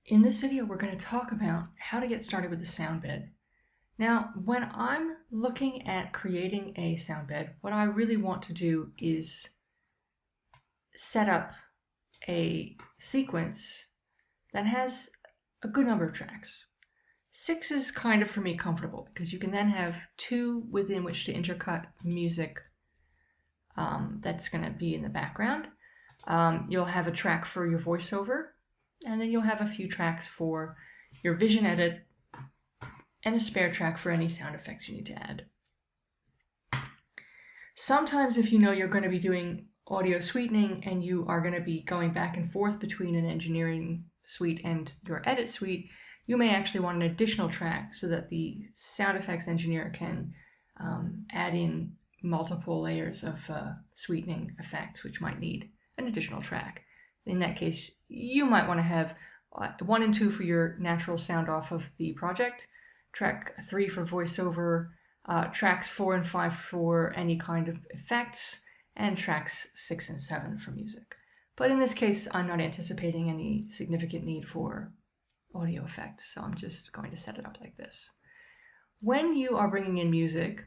In this video, we're going to talk about how to get started with a sound bed. Now, when I'm looking at creating a sound bed, what I really want to do is set up a sequence that has a good number of tracks. 6 is kind of, for me, comfortable because you can then have 2 within which to intercut music that's going to be in the background. You'll have a track for your voiceover, and then you'll have a few tracks for your vision edit and a spare track for any sound effects you need to add. Sometimes if you know you're going to be doing audio sweetening and you are going to be going back and forth between an engineering suite and your edit suite, you may actually want an additional track so that the sound effects engineer can add in multiple layers of sweetening effects, which might need an additional track. In that case, you might want to have 1 and 2 for your natural sound off of the project, track 3 for voiceover, tracks 4 and 5 for any kind of effects, and tracks 6 and 7 for music. But in this case, I'm not anticipating any significant need for audio effects, so I'm just going to set it up like this. When you are bringing in music,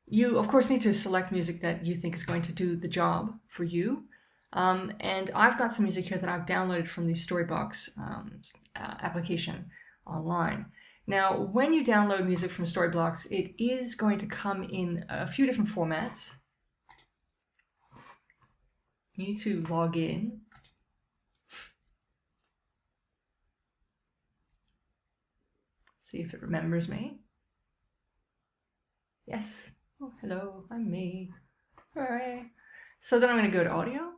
you of course need to select music that you think is going to do the job for you. And I've got some music here that I've downloaded from the Storybox application online. Now, when you download music from Storybox, it is going to come in a few different formats. You need to log in. See if it remembers me. Yes. Oh, hello, I'm me. Hooray. So then I'm going to go to audio.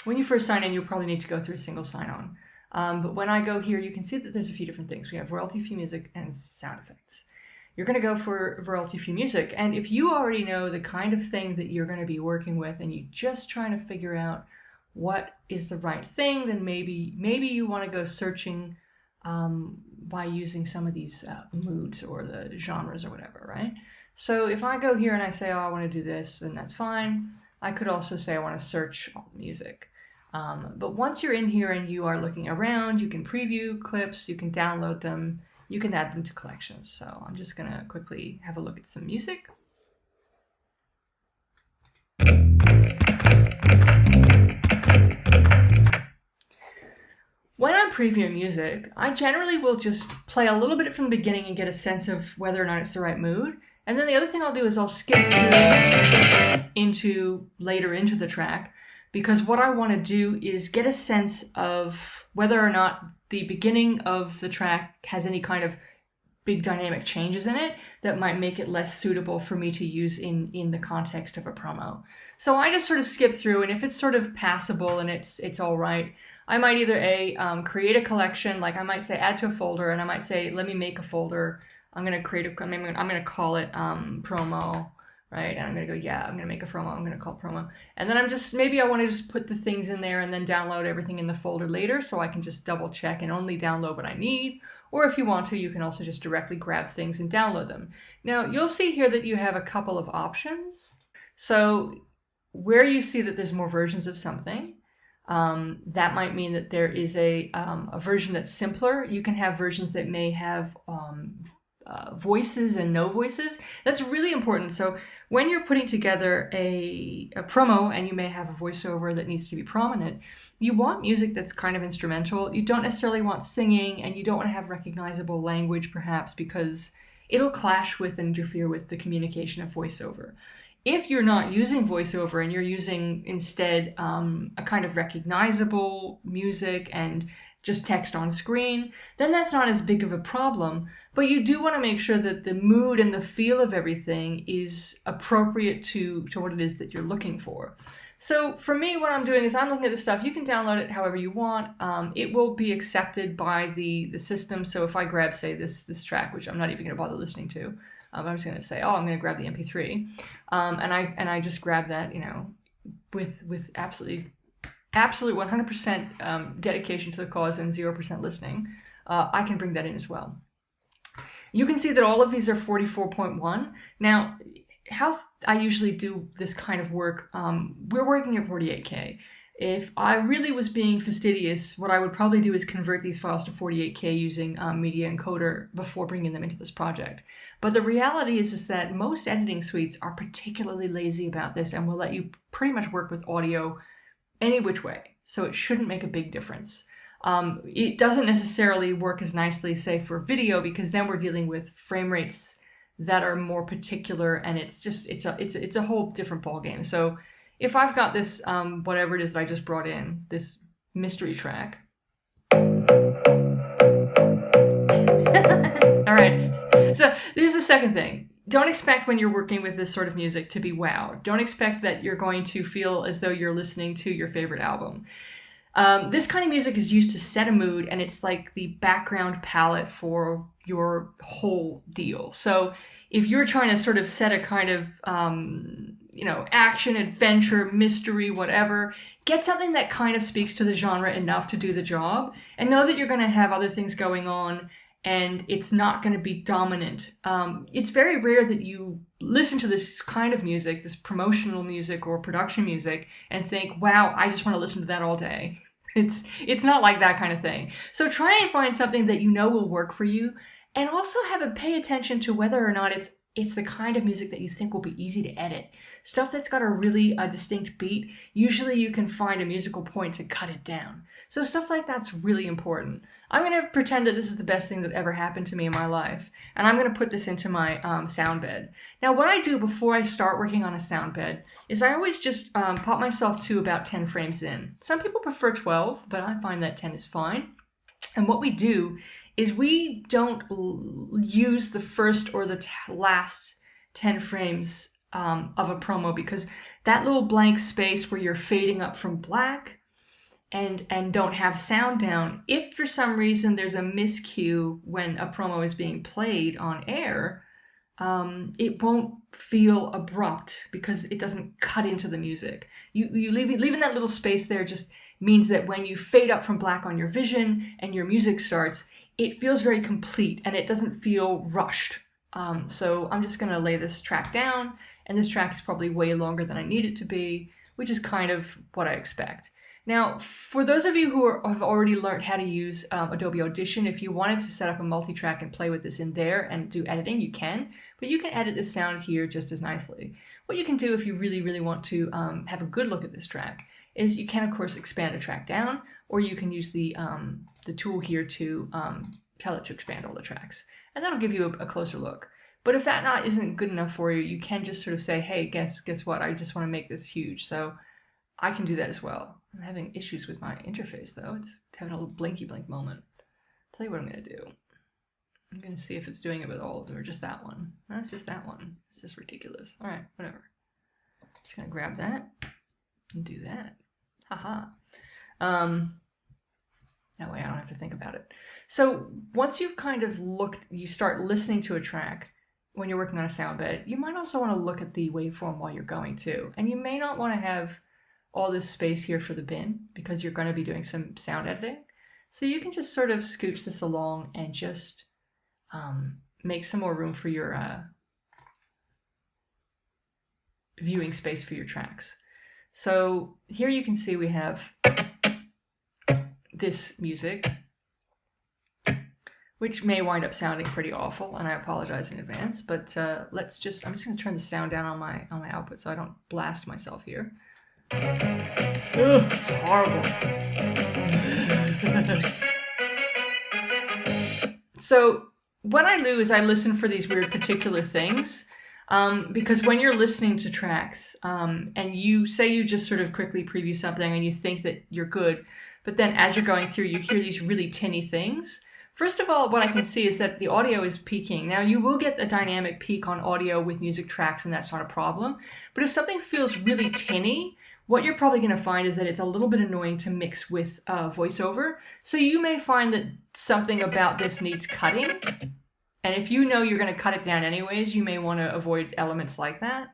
When you first sign in, you'll probably need to go through a single sign-on. But when I go here, you can see that there's a few different things. We have royalty-free music and sound effects. You're going to go for royalty-free music. And if you already know the kind of thing that you're going to be working with and you're just trying to figure out what is the right thing, then maybe you want to go searching by using some of these moods or the genres or whatever, right? So if I go here and I say, oh, I want to do this, then that's fine. I could also say I want to search all the music. But once you're in here and you are looking around, you can preview clips, you can download them, you can add them to collections. So I'm just going to quickly have a look at some music. When I'm previewing music, I generally will just play a little bit from the beginning and get a sense of whether or not it's the right mood. And then the other thing I'll do is I'll skip later into the track, because what I want to do is get a sense of whether or not the beginning of the track has any kind of big dynamic changes in it that might make it less suitable for me to use in the context of a promo. So I just sort of skip through, and if it's sort of passable and it's all right, I might either create a collection, like I might say add to a folder, and I might say let me make a folder. I'm going to call it promo, right? And I'm going to go, yeah, I'm going to make a promo. I'm going to call it promo. And then maybe I want to just put the things in there and then download everything in the folder later so I can just double check and only download what I need. Or if you want to, you can also just directly grab things and download them. Now, you'll see here that you have a couple of options. So where you see that there's more versions of something, that might mean that there is a version that's simpler. You can have versions that may have voices and no voices. That's really important. So when you're putting together a promo and you may have a voiceover that needs to be prominent, you want music that's kind of instrumental. You don't necessarily want singing, and you don't want to have recognizable language perhaps, because it'll clash with and interfere with the communication of voiceover. If you're not using voiceover and you're using instead a kind of recognizable music and just text on screen, then that's not as big of a problem. But you do want to make sure that the mood and the feel of everything is appropriate to what it is that you're looking for. So for me, what I'm doing is I'm looking at this stuff. You can download it however you want. It will be accepted by the system. So if I grab, say, this track, which I'm not even going to bother listening to, I'm just going to say, oh, I'm going to grab the MP3, and I just grab that, with absolute 100% dedication to the cause and 0% listening. I can bring that in as well. You can see that all of these are 44.1. Now, how I usually do this kind of work, we're working at 48K. If I really was being fastidious, what I would probably do is convert these files to 48K using Media Encoder before bringing them into this project. But the reality is that most editing suites are particularly lazy about this and will let you pretty much work with audio any which way. So it shouldn't make a big difference. It doesn't necessarily work as nicely, say, for video, because then we're dealing with frame rates that are more particular, and it's a whole different ballgame. So if I've got this, whatever it is that I just brought in, this mystery track. All right, so there's the second thing. Don't expect when you're working with this sort of music to be wow. Don't expect that you're going to feel as though you're listening to your favorite album. This kind of music is used to set a mood, and it's like the background palette for your whole deal. So if you're trying to sort of set a kind of, action, adventure, mystery, whatever, get something that kind of speaks to the genre enough to do the job, and know that you're going to have other things going on, and it's not going to be dominant. It's very rare that you listen to this kind of music, this promotional music or production music, and think, wow, I just want to listen to that all day. It's not like that kind of thing. So try and find something that you know will work for you, and also pay attention to whether or not it's the kind of music that you think will be easy to edit. Stuff that's got a really distinct beat, usually you can find a musical point to cut it down. So stuff like that's really important. I'm going to pretend that this is the best thing that ever happened to me in my life, and I'm going to put this into my sound bed. Now what I do before I start working on a sound bed is I always just pop myself to about 10 frames in. Some people prefer 12, but I find that 10 is fine. And what we do is we don't use the first or the last 10 frames of a promo, because that little blank space where you're fading up from black and don't have sound down, if for some reason there's a miscue when a promo is being played on air, it won't feel abrupt because it doesn't cut into the music. You leaving that little space there just means that when you fade up from black on your vision and your music starts, it feels very complete and it doesn't feel rushed. So I'm just going to lay this track down, and this track is probably way longer than I need it to be, which is kind of what I expect. Now, for those of you who have already learned how to use Adobe Audition, if you wanted to set up a multi-track and play with this in there and do editing, you can, but you can edit the sound here just as nicely. What you can do if you really, really want to have a good look at this track is you can, of course, expand a track down, or you can use the tool here to tell it to expand all the tracks. And that'll give you a closer look. But if that isn't good enough for you, you can just sort of say, hey, guess what? I just want to make this huge. So I can do that as well. I'm having issues with my interface, though. It's having a little blinky blink moment. I'll tell you what I'm going to do. I'm going to see if it's doing it with all of them or just that one. No, it's just that one. It's just ridiculous. All right, whatever. Just going to grab that and do that. Haha. That way I don't have to think about it. So once you've kind of you start listening to a track when you're working on a sound bed, you might also want to look at the waveform while you're going too. And you may not want to have all this space here for the bin because you're going to be doing some sound editing. So you can just sort of scooch this along and just make some more room for your viewing space for your tracks. So here you can see we have this music, which may wind up sounding pretty awful, and I apologize in advance, but I'm just going to turn the sound down on my output so I don't blast myself here. Ugh, it's horrible. So what I do is I listen for these weird particular things, because when you're listening to tracks, and you just sort of quickly preview something and you think that you're good, but then as you're going through, you hear these really tinny things. First of all, what I can see is that the audio is peaking. Now, you will get a dynamic peak on audio with music tracks, and that's not a problem. But if something feels really tinny, what you're probably going to find is that it's a little bit annoying to mix with voiceover. So you may find that something about this needs cutting. And if you know you're going to cut it down anyways, you may want to avoid elements like that.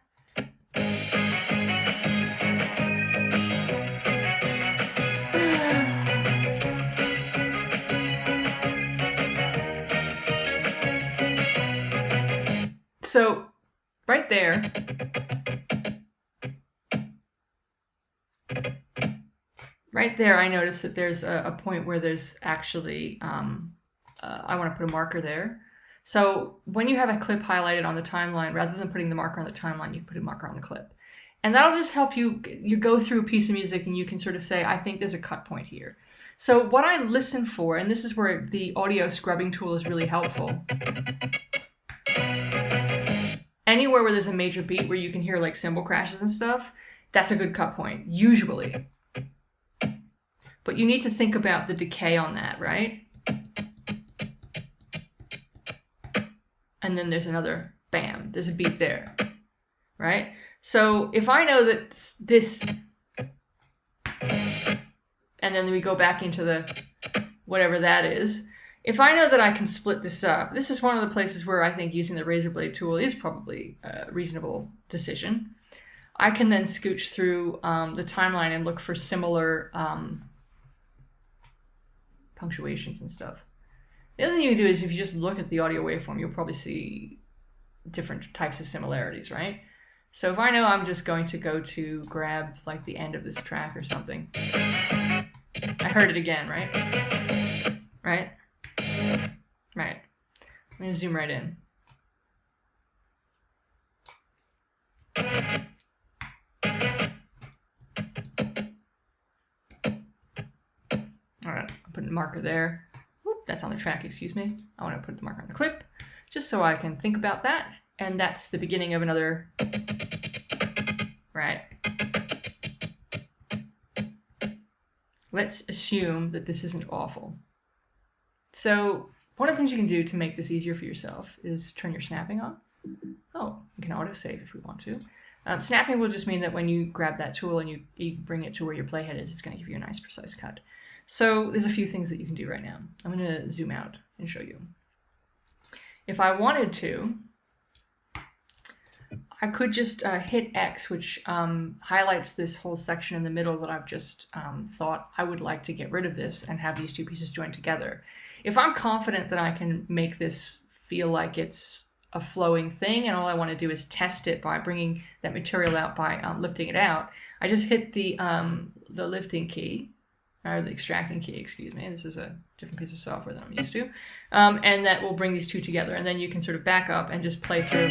So right there, right there, I notice that there's a point where there's actually, I want to put a marker there. So when you have a clip highlighted on the timeline, rather than putting the marker on the timeline, you put a marker on the clip. And that'll just help you go through a piece of music and you can sort of say, I think there's a cut point here. So what I listen for, and this is where the audio scrubbing tool is really helpful. Anywhere where there's a major beat where you can hear like cymbal crashes and stuff, that's a good cut point, usually. But you need to think about the decay on that, right? And then there's another bam, there's a beat there, right? So if I know that this, and then we go back into the whatever that is, if I know that I can split this up, this is one of the places where I think using the razor blade tool is probably a reasonable decision. I can then scooch through the timeline and look for similar punctuations and stuff. The other thing you can do is if you just look at the audio waveform, you'll probably see different types of similarities, right? So if I know I'm just going to go to grab like the end of this track or something, I heard it again, right? Right? Right. I'm going to zoom right in. All right, I'll put a marker there. Whoop, that's on the track, excuse me. I want to put the marker on the clip, just so I can think about that. And that's the beginning of another, right? Let's assume that this isn't awful. So one of the things you can do to make this easier for yourself is turn your snapping on. Oh, you can autosave if we want to. Snapping will just mean that when you grab that tool and you bring it to where your playhead is, it's going to give you a nice precise cut. So there's a few things that you can do right now. I'm going to zoom out and show you. If I wanted to, I could just hit X, which highlights this whole section in the middle that I've just thought I would like to get rid of this and have these two pieces joined together. If I'm confident that I can make this feel like it's a flowing thing and all I want to do is test it by bringing that material out by lifting it out, I just hit the lifting key, or the extracting key, excuse me. This is a different piece of software than I'm used to. And that will bring these two together. And then you can sort of back up and just play through.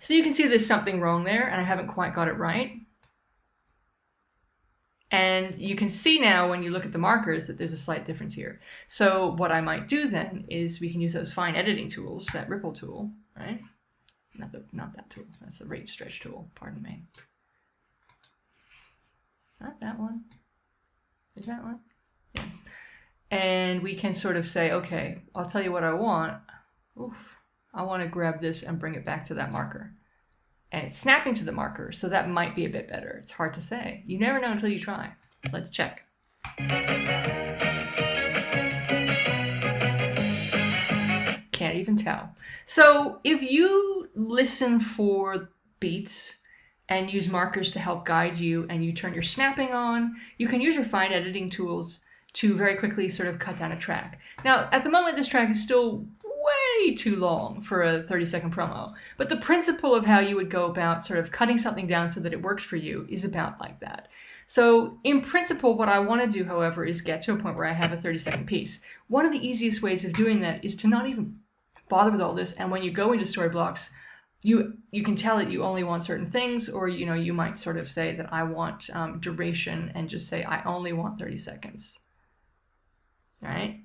So you can see there's something wrong there, and I haven't quite got it right. And you can see now when you look at the markers that there's a slight difference here. So what I might do then is we can use those fine editing tools, that ripple tool, right? Not that tool, that's the rate stretch tool, pardon me. Not that one. Is that one? Yeah. And we can sort of say, okay, I'll tell you what I want. Oof. I want to grab this and bring it back to that marker. And it's snapping to the marker, so that might be a bit better. It's hard to say. You never know until you try. Let's check. Can't even tell. So if you listen for beats and use markers to help guide you, and you turn your snapping on, you can use your fine editing tools to very quickly sort of cut down a track. Now, at the moment, this track is still way too long for a 30-second promo, but the principle of how you would go about sort of cutting something down so that it works for you is about like that. So in principle, what I want to do, however, is get to a point where I have a 30-second piece. One of the easiest ways of doing that is to not even bother with all this, and when you go into story blocks, you can tell that you only want certain things, or you might sort of say that I want duration and just say I only want 30 seconds. All right?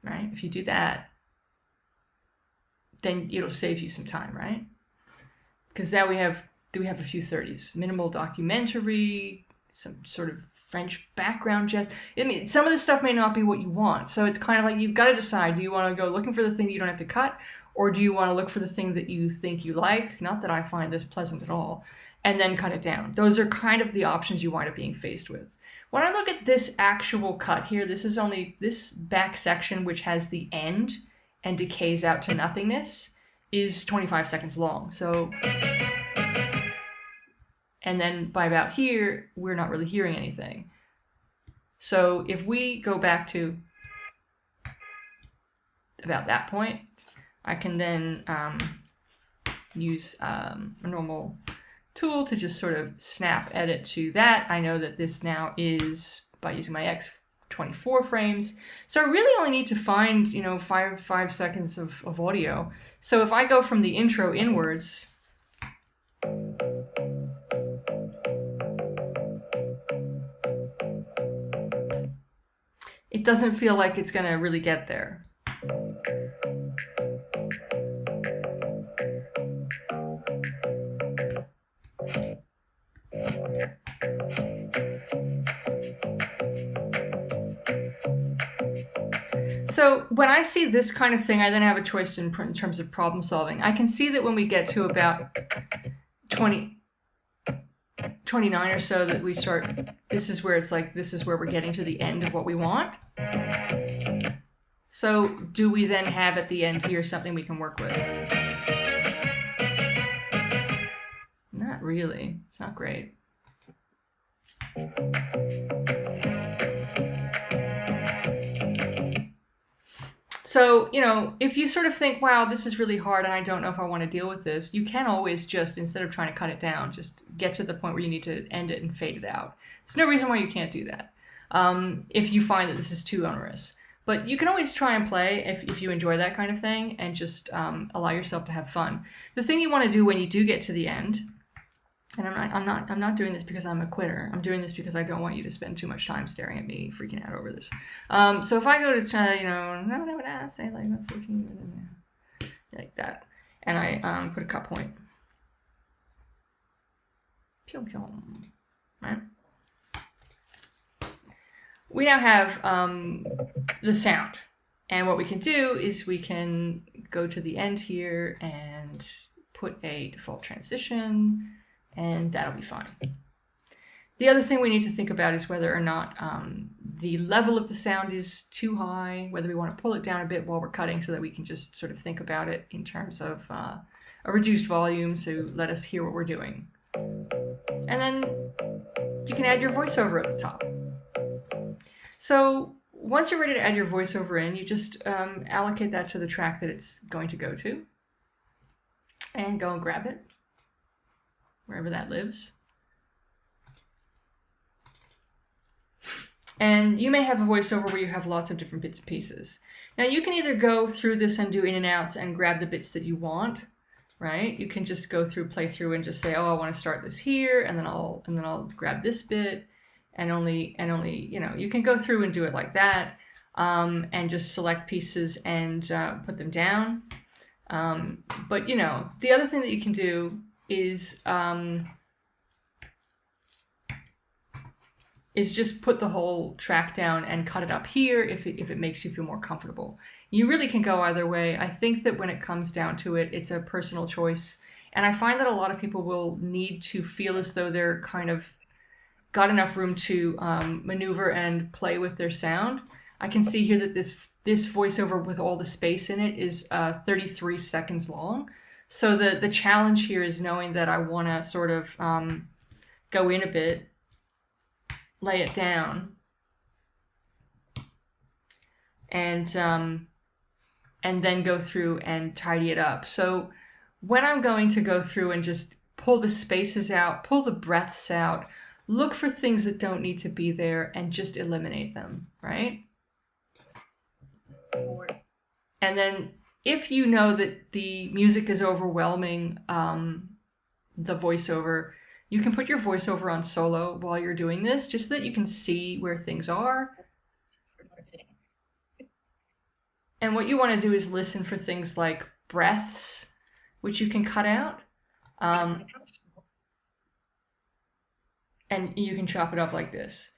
Right? If you do that, then it'll save you some time, right? Because now we have a few 30s. Minimal documentary, some sort of French background jazz. I mean, some of this stuff may not be what you want. So it's kind of like you've got to decide, do you want to go looking for the thing that you don't have to cut, or do you want to look for the thing that you think you like? Not that I find this pleasant at all. And then cut it down. Those are kind of the options you wind up being faced with. When I look at this actual cut here, this is only this back section, which has the end and decays out to nothingness, is 25 seconds long. So, and then by about here, we're not really hearing anything. So if we go back to about that point, I can then use a normal tool to just sort of snap edit to that. I know that this now is by using my X24 frames. So I really only need to find, you know, five seconds of audio. So if I go from the intro inwards, it doesn't feel like it's going to really get there. So when I see this kind of thing, I then have a choice in terms of problem solving. I can see that when we get to about 29 or so that we start, this is where it's like, this is where we're getting to the end of what we want. So do we then have at the end here something we can work with? Not really. It's not great. So, you know, if you sort of think, wow, this is really hard and I don't know if I want to deal with this, you can always just, instead of trying to cut it down, just get to the point where you need to end it and fade it out. There's no reason why you can't do that if you find that this is too onerous. But you can always try and play if you enjoy that kind of thing and just allow yourself to have fun. The thing you want to do when you do get to the end, and I'm not doing this because I'm a quitter. I'm doing this because I don't want you to spend too much time staring at me, freaking out over this. So if I go to try, you know, what would I say, like 14, like that, and I put a cut point, right? We now have the sound, and what we can do is we can go to the end here and put a default transition. And that'll be fine. The other thing we need to think about is whether or not the level of the sound is too high, whether we want to pull it down a bit while we're cutting so that we can just sort of think about it in terms of a reduced volume, so let us hear what we're doing. And then you can add your voiceover at the top. So once you're ready to add your voiceover in, you just allocate that to the track that it's going to go to and go and grab it, wherever that lives. And you may have a voiceover where you have lots of different bits and pieces. Now you can either go through this and do in and outs and grab the bits that you want, right? You can just go through, play through and just say, oh, I want to start this here, and then I'll grab this bit, and only, you know, you can go through and do it like that, and just select pieces and put them down. But you know, the other thing that you can do is just put the whole track down and cut it up here if it makes you feel more comfortable. You really can go either way. I think that when it comes down to it, it's a personal choice. And I find that a lot of people will need to feel as though they're kind of got enough room to maneuver and play with their sound. I can see here that this voiceover with all the space in it is 33 seconds long. So the challenge here is knowing that I want to sort of go in a bit, lay it down, and then go through and tidy it up. So when I'm going to go through and just pull the spaces out, pull the breaths out, look for things that don't need to be there and just eliminate them, right? And then if you know that the music is overwhelming the voiceover, you can put your voiceover on solo while you're doing this, just so that you can see where things are. And what you want to do is listen for things like breaths, which you can cut out. And you can chop it up like this.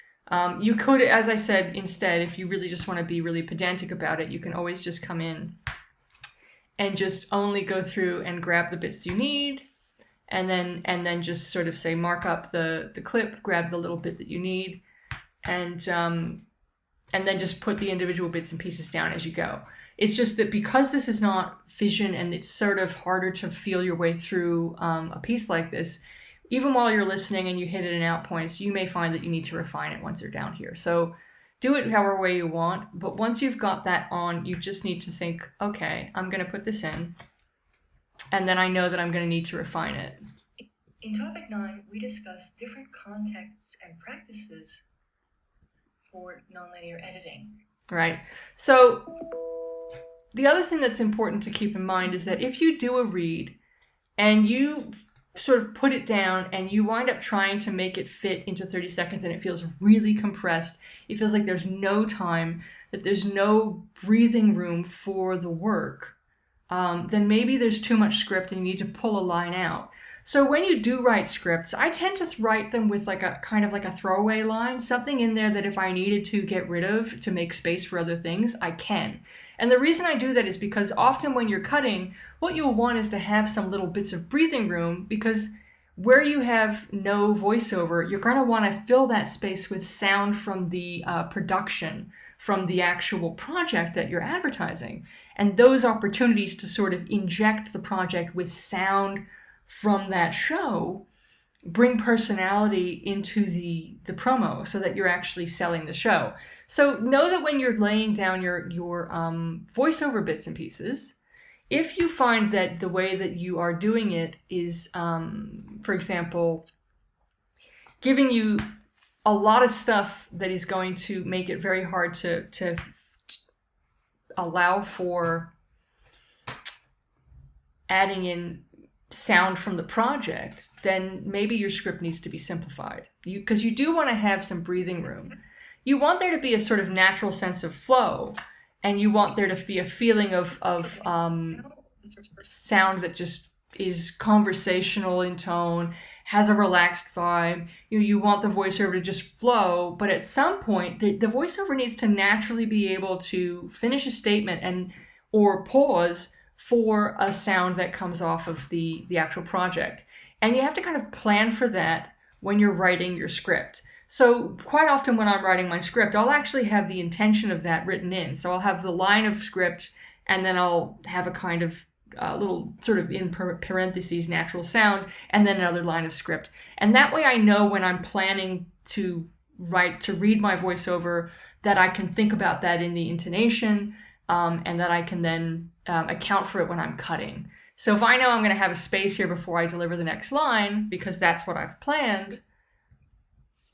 You could, as I said, instead, if you really just want to be really pedantic about it, you can always just come in and just only go through and grab the bits you need, and then just sort of say mark up the clip, grab the little bit that you need, and then just put the individual bits and pieces down as you go. It's just that because this is not Vision and it's sort of harder to feel your way through a piece like this, even while you're listening and you hit in and out points, you may find that you need to refine it once you're down here. So do it however way you want, but once you've got that on, you just need to think, okay, I'm going to put this in, and then I know that I'm going to need to refine it. In topic 9, we discuss different contexts and practices for nonlinear editing. Right. So the other thing that's important to keep in mind is that if you do a read and you sort of put it down and you wind up trying to make it fit into 30 seconds and it feels really compressed, it feels like there's no time, that there's no breathing room for the work, then maybe there's too much script and you need to pull a line out. So when you do write scripts, I tend to write them with like a kind of like a throwaway line, something in there that if I needed to get rid of to make space for other things, I can. And the reason I do that is because often when you're cutting, what you'll want is to have some little bits of breathing room, because where you have no voiceover, you're going to want to fill that space with sound from the production, from the actual project that you're advertising. And those opportunities to sort of inject the project with sound from that show bring personality into the promo so that you're actually selling the show. So know that when you're laying down your voiceover bits and pieces, if you find that the way that you are doing it is, for example, giving you a lot of stuff that is going to make it very hard to allow for adding in sound from the project, then maybe your script needs to be simplified. Because you do want to have some breathing room. You want there to be a sort of natural sense of flow, and you want there to be a feeling of sound that just is conversational in tone, has a relaxed vibe. You want the voiceover to just flow, but at some point, the voiceover needs to naturally be able to finish a statement or pause for a sound that comes off of the actual project. And you have to kind of plan for that when you're writing your script. So quite often when I'm writing my script, I'll actually have the intention of that written in. So I'll have the line of script, and then I'll have a kind of little sort of in parentheses natural sound, and then another line of script. And that way I know when I'm planning to read my voiceover that I can think about that in the intonation, and that I can then account for it when I'm cutting. So if I know I'm going to have a space here before I deliver the next line, because that's what I've planned,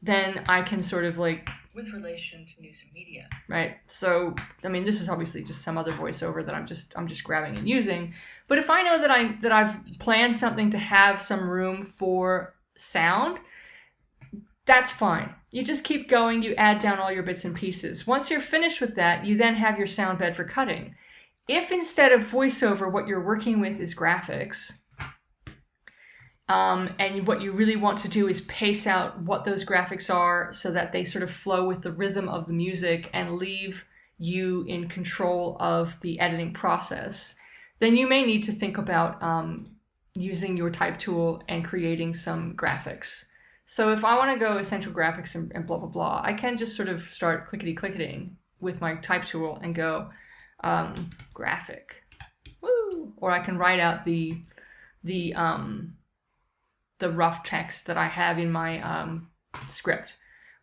then I can sort of like... With relation to news and media. Right. So, I mean, this is obviously just some other voiceover that I'm just grabbing and using. But if I know that I've planned something to have some room for sound, that's fine. You just keep going, you add down all your bits and pieces. Once you're finished with that, you then have your sound bed for cutting. If instead of voiceover, what you're working with is graphics, and what you really want to do is pace out what those graphics are so that they sort of flow with the rhythm of the music and leave you in control of the editing process, then you may need to think about using your type tool and creating some graphics. So if I want to go essential graphics and blah, blah, blah, I can just sort of start clickety-clicketing with my type tool and go graphic. Woo! Or I can write out the rough text that I have in my script.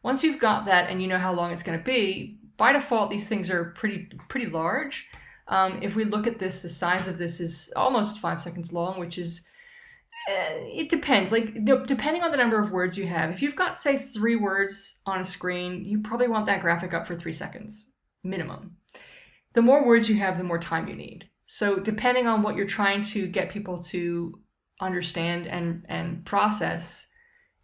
Once you've got that and you know how long it's going to be, by default, these things are pretty large. If we look at this, the size of this is almost 5 seconds long, which is, it depends. Like, depending on the number of words you have. If you've got, say, 3 words on a screen, you probably want that graphic up for 3 seconds, minimum. The more words you have, the more time you need. So depending on what you're trying to get people to understand and process,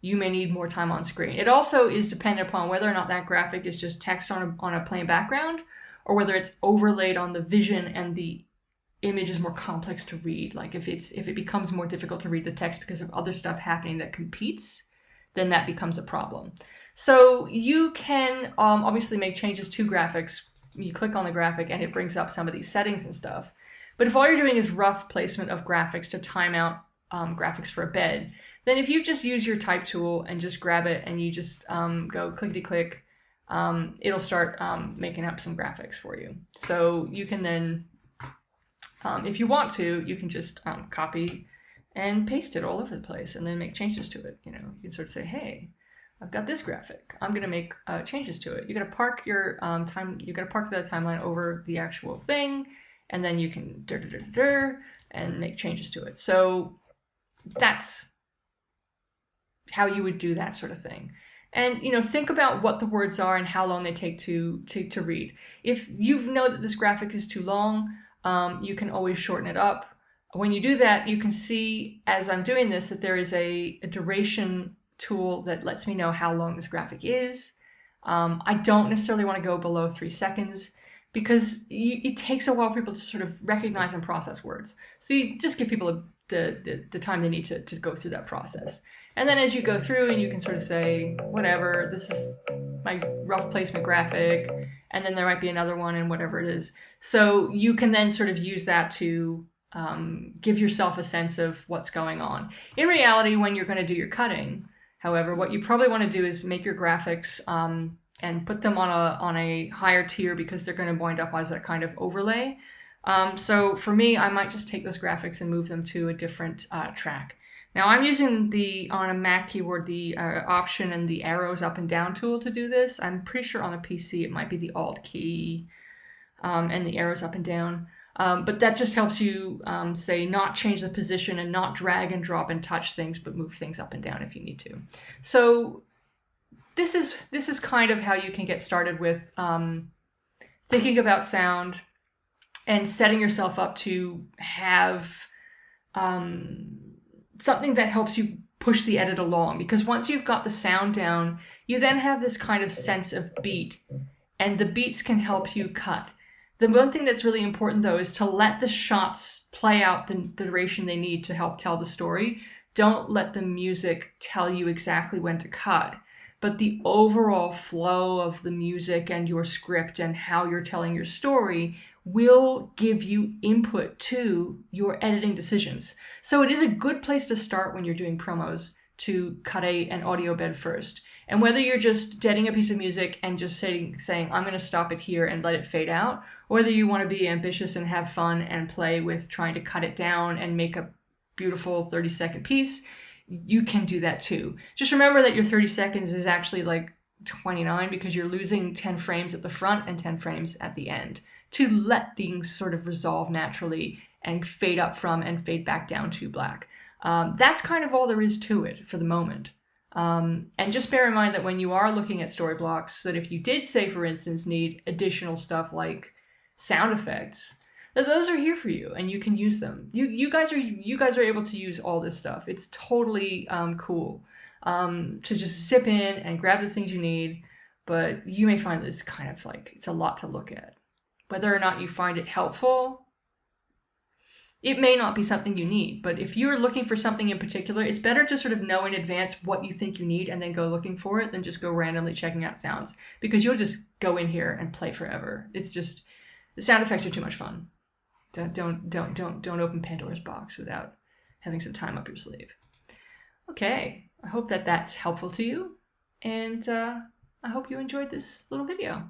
you may need more time on screen. It also is dependent upon whether or not that graphic is just text on a plain background, or whether it's overlaid on the vision and the image is more complex to read. Like if it becomes more difficult to read the text because of other stuff happening that competes, then that becomes a problem. So you can obviously make changes to graphics. You click on the graphic and it brings up some of these settings and stuff. But if all you're doing is rough placement of graphics to time out graphics for a bed, then if you just use your type tool and just grab it and you just go clickety-click, it'll start making up some graphics for you. So you can then, if you want to, you can just copy and paste it all over the place and then make changes to it. You can sort of say, hey, I've got this graphic. I'm going to make changes to it. You got to park your you got to park the timeline over the actual thing, and then you can and make changes to it. So that's how you would do that sort of thing. And, you know, think about what the words are and how long they take to read. If you know that this graphic is too long, you can always shorten it up. When you do that, you can see, as I'm doing this, that there is a duration tool that lets me know how long this graphic is. I don't necessarily want to go below 3 seconds because it takes a while for people to sort of recognize and process words. So you just give people the time they need to go through that process. And then as you go through, and you can sort of say, whatever, this is my rough placement graphic, and then there might be another one and whatever it is. So you can then sort of use that to give yourself a sense of what's going on. In reality, when you're going to do your cutting, however, what you probably want to do is make your graphics and put them on a higher tier because they're going to wind up as a kind of overlay. So for me, I might just take those graphics and move them to a different track. Now I'm using on a Mac keyboard, the Option and the arrows up and down tool to do this. I'm pretty sure on a PC it might be the Alt key and the arrows up and down. But that just helps you, say, not change the position and not drag and drop and touch things, but move things up and down if you need to. So this is kind of how you can get started with thinking about sound and setting yourself up to have something that helps you push the edit along. Because once you've got the sound down, you then have this kind of sense of beat, and the beats can help you cut. The one thing that's really important, though, is to let the shots play out the duration they need to help tell the story. Don't let the music tell you exactly when to cut, but the overall flow of the music and your script and how you're telling your story will give you input to your editing decisions. So it is a good place to start when you're doing promos to cut an audio bed first. And whether you're just deading a piece of music and just saying I'm going to stop it here and let it fade out, or whether you want to be ambitious and have fun and play with trying to cut it down and make a beautiful 30-second piece, you can do that too. Just remember that your 30 seconds is actually like 29 because you're losing 10 frames at the front and 10 frames at the end to let things sort of resolve naturally and fade up from and fade back down to black. That's kind of all there is to it for the moment. And just bear in mind that when you are looking at story blocks, that if you did, say, for instance, need additional stuff like sound effects, that those are here for you and you can use them. You guys are able to use all this stuff. It's totally cool to just zip in and grab the things you need, but you may find this kind of like it's a lot to look at. Whether or not you find it helpful, it may not be something you need, but if you're looking for something in particular, it's better to sort of know in advance what you think you need and then go looking for it than just go randomly checking out sounds, because you'll just go in here and play forever. It's just, the sound effects are too much fun. Don't open Pandora's box without having some time up your sleeve. Okay, I hope that that's helpful to you, and I hope you enjoyed this little video.